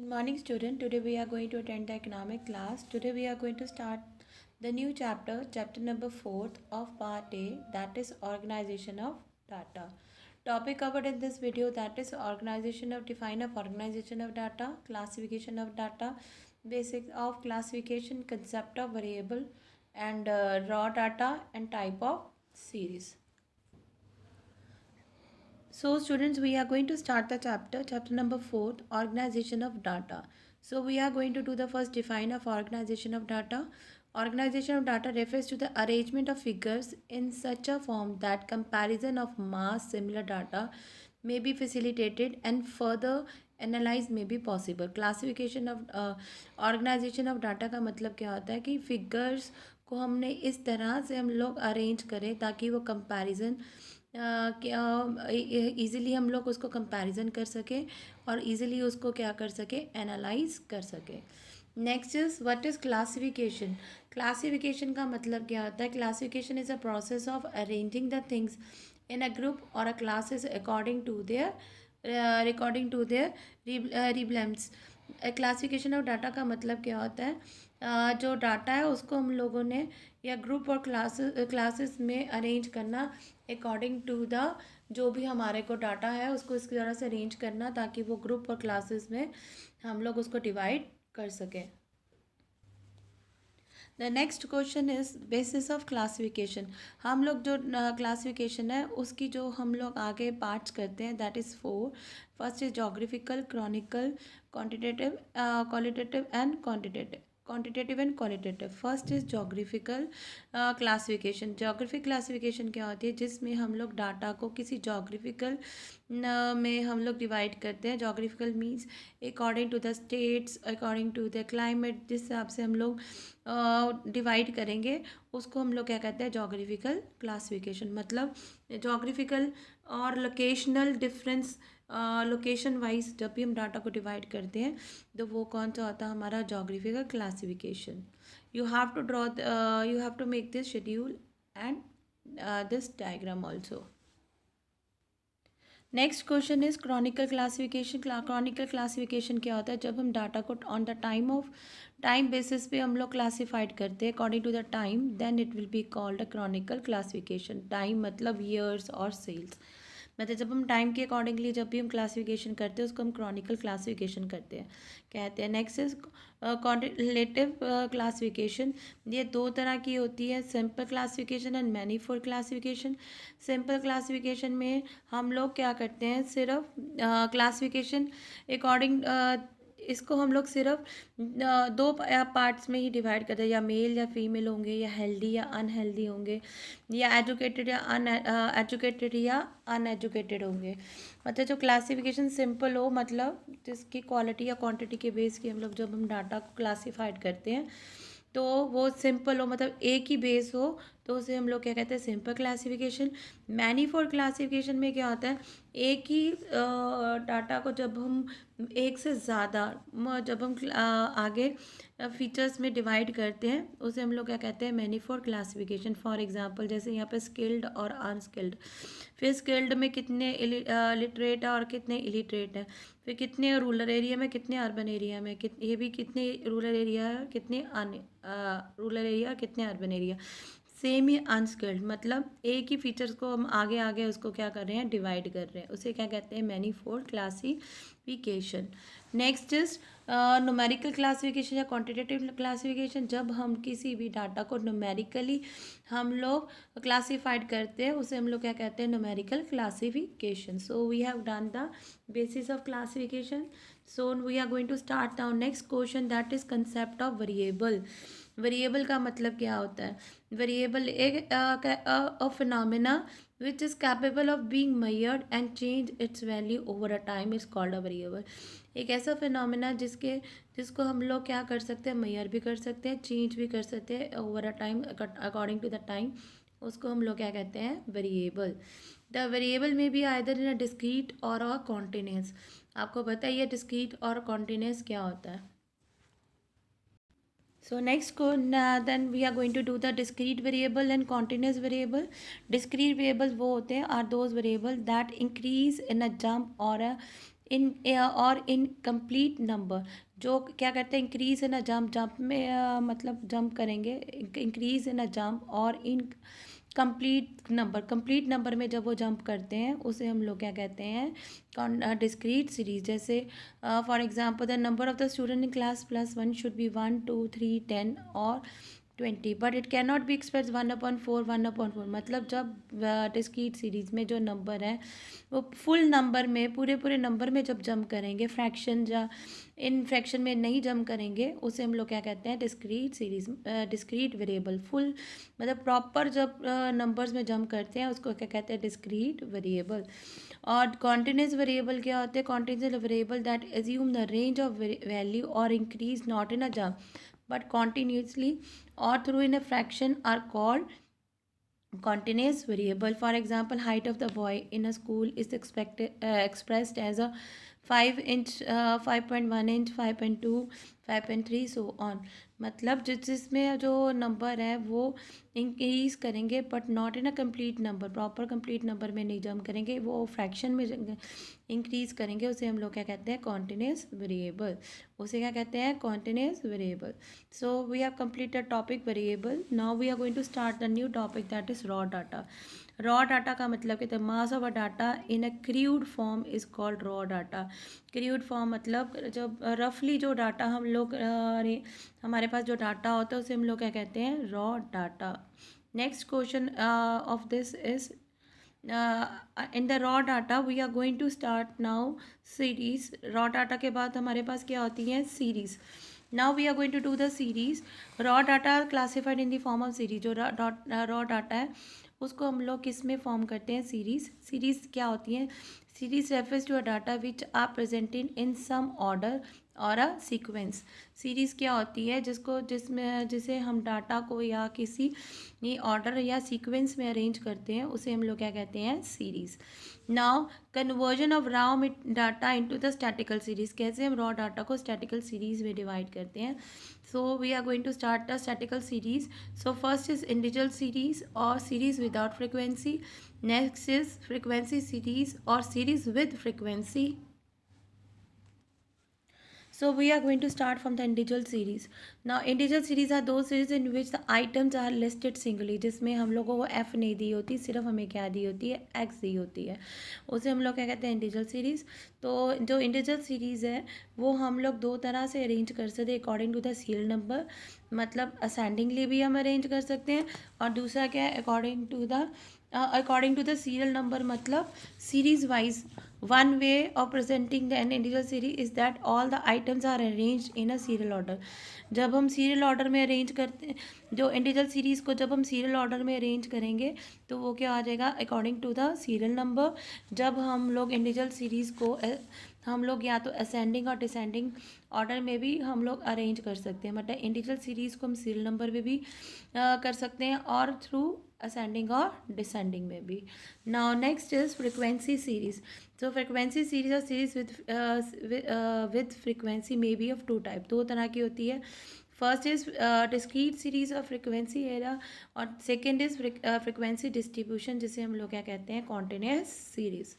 Good morning, student. Today we are going to attend the economic class. Today we are going to start the new chapter, chapter number 4 of part A, that is organization of data. Topic covered in this video, that is define of organization of data, classification of data, basics of classification, concept of variable, and raw data and type of series. So students, we are going to start the chapter number 4, organization of data. So we are going to do the first define of organization of data. Organization of data refers to the arrangement of figures in such a form that comparison of mass similar data may be facilitated and further analyse में भी possible. Classification of organisation of data का मतलब क्या होता है कि figures को हमने इस तरह से हम लोग अरेंज करें ताकि वो कंपैरिजन ईज़िली हम लोग उसको कंपैरिजन कर सकें और ईज़िली उसको क्या कर सकें, एनालाइज कर सकें. Next is what is classification. Classification का मतलब क्या होता है. Classification is a process of arranging the things in a group or a classes according to their relevance. Classification of data का मतलब क्या होता है, जो डाटा है उसको हम लोगों ने या ग्रुप और क्लासेस में अरेंज करना अकॉर्डिंग टू द जो भी हमारे को डाटा है उसको इस तरह से अरेंज करना ताकि वो ग्रुप और क्लासेस में हम लोग उसको डिवाइड कर सकें. The next question is basis of classification. हम लोग जो क्लासिफिकेशन है उसकी जो हम लोग आगे पार्ट्स करते हैं that is 4. First is geographical, Chronicle, quantitative, qualitative and quantitative and qualitative. First is geographical classification. Geographic classification क्या होती है, जिसमें हम लोग डाटा को किसी जोग्राफिकल में हम लोग डिवाइड करते हैं. Geographical means according to the states, according to the climate, जिस हिसाब से हम लोग डिवाइड करेंगे उसको हम लोग क्या कहते हैं, जोग्राफिकल क्लासिफिकेशन. मतलब जोग्राफिकल और लोकेशनल डिफरेंस, लोकेशन वाइज जब भी हम डाटा को डिवाइड करते हैं तो वो कौन सा होता है, हमारा geographical classification. You have to make this schedule and this diagram also. Next question is chronicle classification. Chronicle classification क्या होता है, जब हम डाटा को ऑन द टाइम बेसिस पे हम लोग क्लासिफाइड करते हैं according to the time, then it will be called a chronicle classification. Time मतलब ईयर्स और सेल्स, मतलब जब हम टाइम के अकॉर्डिंगली जब भी हम क्लासिफिकेशन करते हैं उसको हम क्रॉनिकल क्लासिफिकेशन कहते हैं. Next is quantitative classification. ये दो तरह की होती है, simple classification and manifold classification. Simple classification में हम लोग क्या करते हैं, सिर्फ क्लासिफिकेशन अकॉर्डिंग इसको हम लोग सिर्फ दो पार्ट्स में ही डिवाइड करते हैं, या मेल या फीमेल होंगे, या हेल्दी या अनहेल्दी होंगे, या एजुकेटेड या अनएजुकेटेड होंगे. मतलब जो क्लासिफिकेशन सिंपल हो, मतलब जिसकी क्वालिटी या क्वांटिटी के बेस की हम लोग जब हम डाटा को क्लासिफाइड करते हैं तो वो सिंपल हो, मतलब एक ही बेस हो, तो उसे हम लोग क्या कहते हैं, सिंपल क्लासिफिकेशन. मैनीफोल्ड क्लासिफिकेशन में क्या होता है, एक ही डाटा को जब हम एक से ज़्यादा जब हम आगे फीचर्स में डिवाइड करते हैं उसे हम लोग क्या कहते हैं, मैनीफोल्ड क्लासिफिकेशन. फॉर एग्जांपल जैसे यहाँ पे स्किल्ड और अनस्किल्ड. फिर स्किल्ड में कितने लिटरेट है और कितने इलिटरेट हैं. फिर कितने रूरल एरिया में, कितने अर्बन एरिया में, ये भी कितने रूरल एरिया है, कितने रूरल एरिया, कितने अर्बन एरिया. सेम ही अनस्किल्ड, मतलब एक ही फीचर्स को हम आगे आगे उसको क्या कर रहे हैं, डिवाइड कर रहे हैं, उसे क्या कहते हैं, manifold classification. Next is numerical classification या क्वांटिटेटिव क्लासिफिकेशन. जब हम किसी भी डाटा को न्यूमेरिकली हम लोग क्लासिफाइड करते हैं उसे हम लोग क्या कहते हैं, numerical classification. So we have done the basis of classification. So we are going to start now next question, that is concept of variable. Variable का मतलब क्या होता है. वेरिएबल एक a phenomena which is capable of being measured and change its value over a time is called a variable. एक ऐसा phenomena जिसको हम लोग क्या कर सकते हैं, मेजर भी कर सकते हैं, चेंज भी कर सकते हैं over a time according to the time, उसको हम लोग क्या कहते हैं, वेरिएबल. द वेरिएबल में भी आइदर इन अ डिस्क्रीट और अ कॉन्टिन्यूस. आपको पता ही है डिस्क्रीट और कॉन्टिन्यूस क्या होता है. So next then we are going to do the discrete variable and continuous variable. Discrete variables वो होते हैं are those variable that increase in a jump or a और इन कंप्लीट नंबर, जो क्या करते हैं increase in a jump, jump में मतलब जंप करेंगे, इंक्रीज इन अ जंप, और इन कंप्लीट नंबर में जब वो जंप करते हैं उसे हम लोग क्या कहते हैं डिस्क्रीट सीरीज। जैसे for example the number of the student in class +1 should be 1 2 3 10 और 20, but it can not be express 1/4 1/4। मतलब जब डिस्क्रीट सीरीज में जो नंबर है वो फुल नंबर में, पूरे पूरे नंबर में जब जंप करेंगे, फ्रैक्शन या इन फ्रैक्शन में नहीं जंप करेंगे, उसे हम लोग क्या कहते हैं discrete series, discrete variable. Full मतलब प्रॉपर जब नंबर्स में जंप करते हैं उसको क्या कहते हैं डिस्क्रीट वेरिएबल। और कॉन्टिन्यूस वेरिएबल क्या होते हैं? Continuous variable that assume the range of value और increase not in a jump but continuously or through in a fraction are called continuous variable. For example, height of the boy in a school is expressed as a 5 inch, 5.1 inch, 5.2, 5.3 so on। मतलब जिसमें जो number है वो increase करेंगे but not in a complete number, proper complete number में नहीं jump करेंगे, वो फ्रैक्शन में इंक्रीज करेंगे, उसे हम लोग क्या कहते हैं कॉन्टिन्यूस वेरिएबल। उसे क्या कहते हैं continuous variable. So we have completed topic variable. Now we are going to start the new topic that is raw data. Raw data का मतलब कहते हैं mass of a data in a crude form is called raw data. Crude form मतलब जब रफली जो data हम लोग हमारे पास जो डाटा होता है उसे हम लोग क्या कहते हैं raw data. Next question of this is in the raw data we are going to start now series. Raw data के बाद हमारे पास क्या होती है series. Now we are going to do the series. Raw data classified in the form of series. जो raw data है उसको हम लोग किस में फॉर्म करते हैं सीरीज। सीरीज क्या होती है? Series refers to a data which are presented in some order और अ सीक्वेंस। सीरीज़ क्या होती है? जिसे हम डाटा को या किसी ऑर्डर या सीक्वेंस में अरेंज करते हैं उसे हम लोग क्या कहते हैं series. Now conversion of raw data into the statical series. कैसे हम रॉ डाटा को स्टैटिकल सीरीज़ में डिवाइड करते हैं? So we are going to start the statical series. So first is individual series और series without frequency. Next is frequency series और series with frequency. So we are going to start from the individual series. Now individual series are those series in which the items are listed singly, जिसमें हम लोगों को f नहीं दी होती, सिर्फ हमें क्या दी होती है x दी होती है, उसे हम लोग क्या कहते हैं इंडिविजुअल सीरीज़। तो जो इंडिविजुअल सीरीज़ है वो हम लोग दो तरह से अरेंज कर सकते हैं according to the serial number, मतलब असेंडिंगली भी हम अरेंज कर सकते हैं, और दूसरा क्या है according to the serial number, मतलब series wise. One way of presenting the an individual series is that all the items are arranged in a serial order. जब हम सीरियल ऑर्डर में अरेंज करते हैं, जो इंडिविजुअल सीरीज़ को जब हम सीरियल ऑर्डर में अरेंज करेंगे तो वो क्या आ जाएगा according to the serial number. जब हम लोग इंडिविजुअल सीरीज़ को हम लोग या तो असेंडिंग और डिसेंडिंग ऑर्डर में भी हम लोग अरेंज कर सकते हैं, मतलब इंडिविजुअल सीरीज़ को हम सीरियल नंबर में भी कर सकते हैं और थ्रू असेंडिंग और डिसेंडिंग में भी। Now next is frequency series. So frequency series और series with frequency may be of two type, दो तरह की होती है। फर्स्ट इज डिस्क्रीट सीरीज और फ्रिक्वेंसी एरा, और सेकेंड इज फ्रिक्वेंसी डिस्ट्रीब्यूशन, जिसे हम लोग क्या कहते हैं continuous series.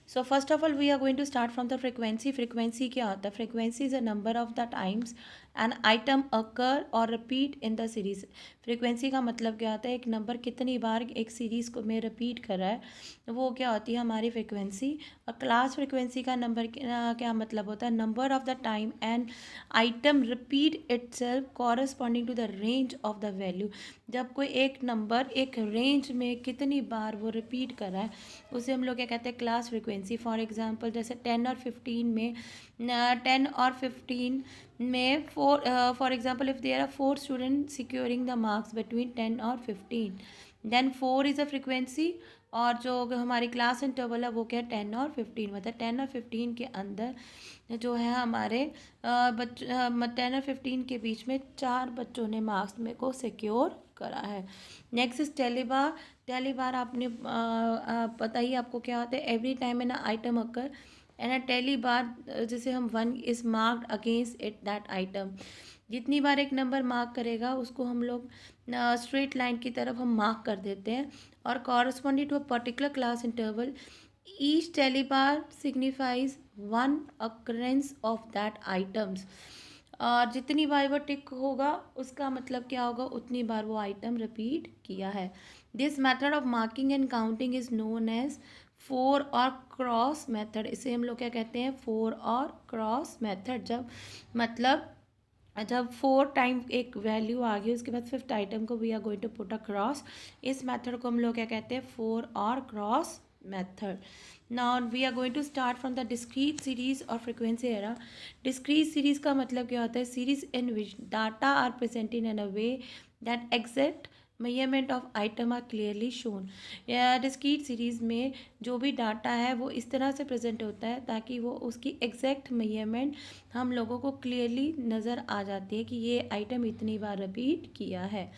So first of all we are going to start from the frequency. Frequency क्या होता है? Frequency is a number of the times an item occur और repeat in the series. Frequency का मतलब क्या होता है? एक नंबर कितनी बार एक सीरीज़ को में रिपीट कर रहा है, वो क्या होती है हमारी फ्रिक्वेंसी। और क्लास फ्रिक्वेंसी का नंबर क्या मतलब होता है? Number of the time and item repeat itself corresponding to the range of the value. जब कोई एक नंबर एक रेंज में कितनी बार वो रिपीट कर रहा है उसे हम लोग क्या कहते हैं क्लास फ्रिक्वेंसी। फॉर एग्जांपल जैसे 10 और 15 में 10 और 15 में for example if there are 4 student securing the marks between 10 और 15, देन 4 इज़ अ फ्रिक्वेंसी, और जो हमारी क्लास इंटरवल है वो क्या है 10 और 15, मतलब 10 और 15 के अंदर जो है हमारे 10 और 15 के बीच में 4 बच्चों ने मार्क्स में को सिक्योर करा है। Next is टेलीबार। टेलीबार आपने पता ही आपको क्या होता है? Every time an item occur and a tally bar जिसे हम 1 is marked against it that item. जितनी बार एक नंबर मार्क करेगा उसको हम लोग स्ट्रेट लाइन की तरफ हम मार्क कर देते हैं, और corresponding to a particular class interval each tally bar signifies one occurrence of that items. और जितनी बार वो टिक होगा उसका मतलब क्या होगा, उतनी बार वो आइटम रिपीट किया है। This method of marking and counting is known as four और क्रॉस मेथड। इसे हम लोग क्या कहते हैं, फोर और क्रॉस मेथड। मतलब जब फोर टाइम एक वैल्यू आ गई उसके बाद फिफ्थ आइटम को we are going to put a cross, इस मेथड को हम लोग क्या कहते हैं, फोर और cross method. Now we are going to start from the discrete series और फ्रीक्वेंसी एरा। डिस्क्रीट सीरीज का मतलब क्या होता है, series in which data are presented in a way that exact measurement of item are clearly shown. या discrete series में जो भी डाटा है वो इस तरह से प्रेजेंट होता है ताकि वो उसकी एग्जैक्ट मेजरमेंट हम लोगों को क्लियरली नज़र आ जाती है कि ये आइटम इतनी बार रिपीट किया है।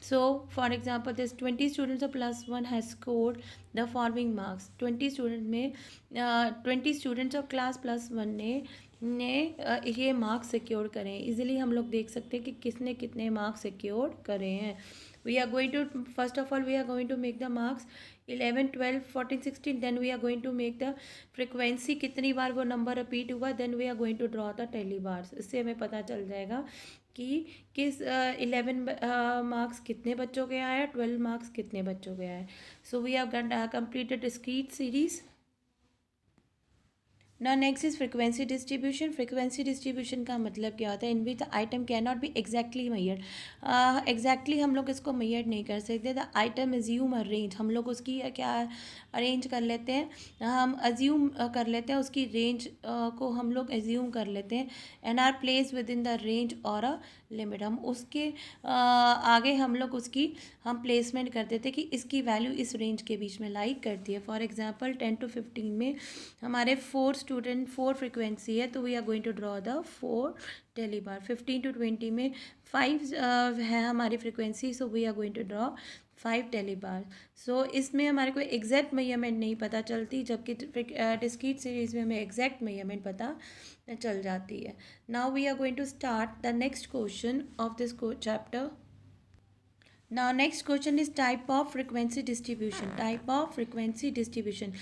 So, for example, this 20 students of +1 has scored the following marks. 20 student में 20 students of class +1 ने ये मार्क्स सिक्योर करें। इजीली हम लोग देख सकते हैं कि किसने कितने मार्क्स सिक्योर करे हैं। We are going to, first of all we are going to make the marks 11, 12, 14, 16। Then we are going to make the frequency, कितनी बार वो नंबर रिपीट हुआ। Then we are going to draw the tally bars. इससे हमें पता चल जाएगा कि किस 11 मार्क्स कितने बच्चों के आया, 12 मार्क्स कितने बच्चों के आए। So we have completed discrete series. ना next is frequency distribution. Frequency distribution का मतलब क्या होता है, in which the item can not be exactly measured. Exactly हम लोग इसको मैयर्ड नहीं कर सकते। The item assume a range, हम लोग उसकी क्या अरेंज कर लेते हैं, हम अज्यूम कर लेते हैं उसकी रेंज को हम लोग एज्यूम कर लेते हैं। And are place within the range और अ लिमिट, हम उसके आगे हम लोग उसकी हम प्लेसमेंट कर देते हैं कि इसकी वैल्यू इस रेंज के बीच में लाई करती है। फॉर एग्जांपल 10 to 15 में हमारे 4 स्टूडेंट 4 फ्रिक्वेंसी है, तो we are going to draw the 4 tally bar. 15 to 20 में 5 है हमारी frequency, so we are going to draw 5 tally bar. सो इसमें हमारे को एग्जैक्ट मेजरमेंट नहीं पता चलती, जबकि डिस्क्रीट सीरीज में हमें एग्जैक्ट मेजरमेंट पता चल जाती है। Now we are going to start the next question of this chapter. Now next question is type of frequency distribution. Type of frequency distribution.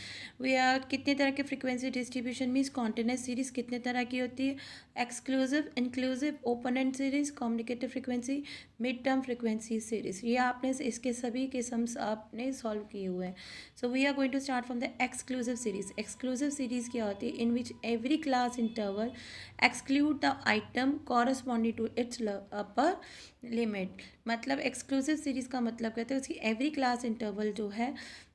We are कितने तरह के frequency distribution means continuous series कितने तरह की होती है, exclusive, inclusive, open end series, communicative frequency, mid term frequency series. ये आपने इसके सभी के सम्स आपने सॉल्व किए हुए हैं. So we are going to start from the exclusive series. Exclusive series क्या होती है, in which every class interval exclude the item corresponding to its upper limit. मतलब एक्सक्लूसिव सीरीज़ का मतलब कहते हैं उसकी एवरी क्लास इंटरवल जो है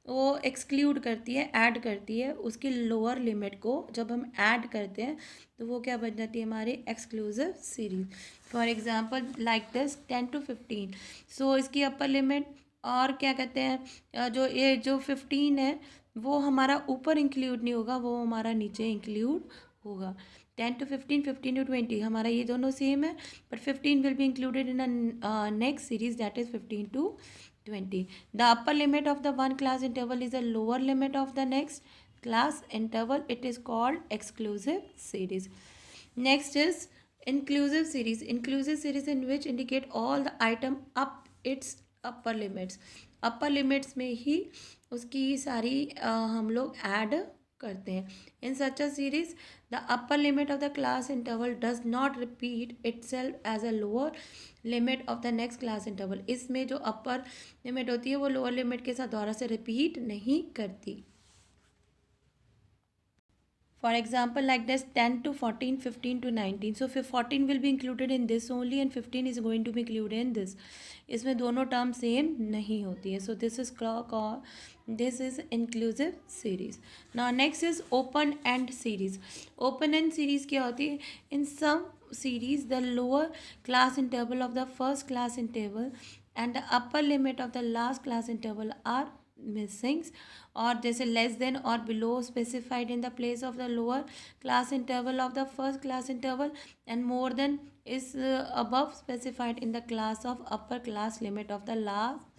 वो एक्सक्लूड करती है, ऐड करती है उसकी लोअर लिमिट को। जब हम ऐड करते हैं तो वो क्या बन जाती है, हमारी exclusive series. For example like this 10 to 15। सो इसकी अपर लिमिट और क्या कहते हैं, जो 15 है वो हमारा ऊपर इंक्लूड नहीं होगा, वो हमारा नीचे इंक्लूड होगा। 10 to 15, 15 to 20 हमारा ये दोनों सेम है, but 15 will be included in a next series that is 15 to 20. The upper limit of the one class interval is a lower limit of the next class interval. It is called exclusive series. Next is inclusive series. Inclusive series in which indicate all the item up its upper limits. Upper limits में ही उसकी सारी हम लोग add करते हैं। In such a series the upper limit of the class interval does not repeat itself as a lower limit of the next class interval. इसमें जो upper limit होती है वो लोअर लिमिट के साथ दोबारा से रिपीट नहीं करती। For example, like this 10 to 14, 15 to 19. So 14 will be included in this only and 15 is going to be included in this. इसमें दोनों टर्म सेम नहीं होती है. So this is inclusive series. Now next is open end series. Open end series क्या होती है? In some series the lower class interval of the first class interval and the upper limit of the last class interval are missing, और जैसे less than और below specified in the place of the lower class interval of the first class interval and more than is above specified in the class of upper class limit of the last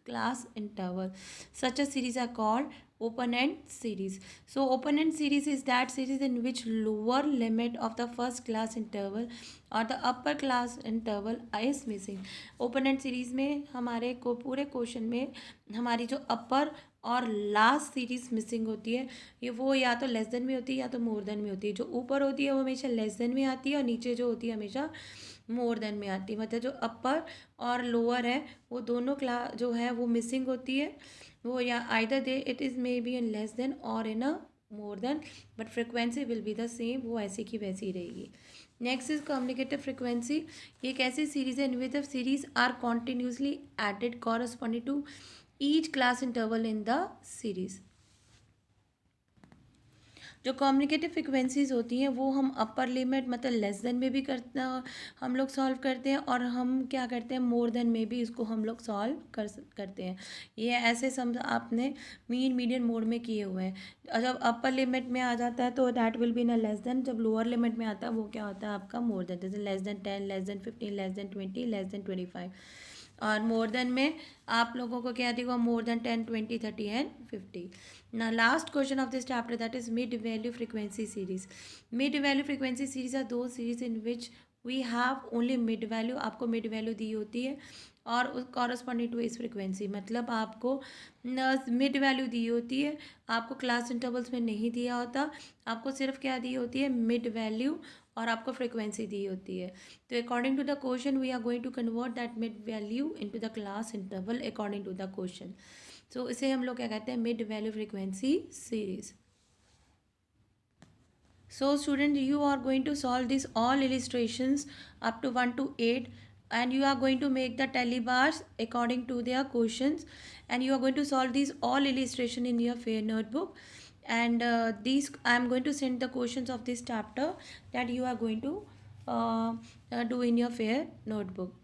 class interval. Such a series are called open end series. So open end series is that series in which lower limit of the first class interval or the upper class interval is missing. open end series में हमारे को पूरे question में हमारी जो अपर और last series missing होती है, ये वो या तो लेस देन में होती है या तो मोर देन में होती है। जो ऊपर होती है वो हमेशा लेस देन में आती है और नीचे जो होती है हमेशा मोर देन में आती है। मतलब जो अपर और लोअर है वो दोनों जो है वो मिसिंग होती है, वो या either they it is may be in less than और in a more than, but frequency will be the same, वो ऐसी की वैसी रहेगी। Next is communicative frequency. ये एक ऐसी सीरीज है in which the series are continuously added corresponding to each class interval in the series. जो कम्युनिकेटिव फ्रिक्वेंसीज होती हैं वो हम अपर लिमिट मतलब लेस देन में भी करते हम लोग सॉल्व करते हैं, और हम क्या करते हैं मोर देन में भी इसको हम लोग सॉल्व करते हैं। ये ऐसे समझ आपने मीन मीडियन मोड में किए हुए हैं। और जब अपर लिमिट में आ जाता है तो दैट विल बी ना लेस देन, जब लोअर लिमिट में आता है वो क्या होता है आपका मोर देन, जैसे less than 10, less than 15, less than 20, less than 25। और मोर देन में आप लोगों को क्या दिखा, मोर देन 10, 20, 30 एंड 50। ना last question of this chapter that is mid value frequency series. Mid value frequency series are दो series in which we have only mid value, आपको मिड वैल्यू दी होती है और कॉरस्पॉन्डिंग टू इस frequency, मतलब आपको मिड वैल्यू दी होती है, आपको क्लास इंटरवल्स में नहीं दिया होता, आपको सिर्फ क्या दी होती है मिड वैल्यू और आपको फ्रिक्वेंसी दी होती है। तो according to the question we are going to convert that mid value into the class interval according to the question. So इसे हम लोग क्या कहते हैं mid value frequency series. So student, you are going to solve this all illustrations up to 1 to 8, and you are going to make the tally bars according to their questions, and you are going to solve these all illustration in your fair notebook, and these I am going to send the questions of this chapter that you are going to do in your fair notebook.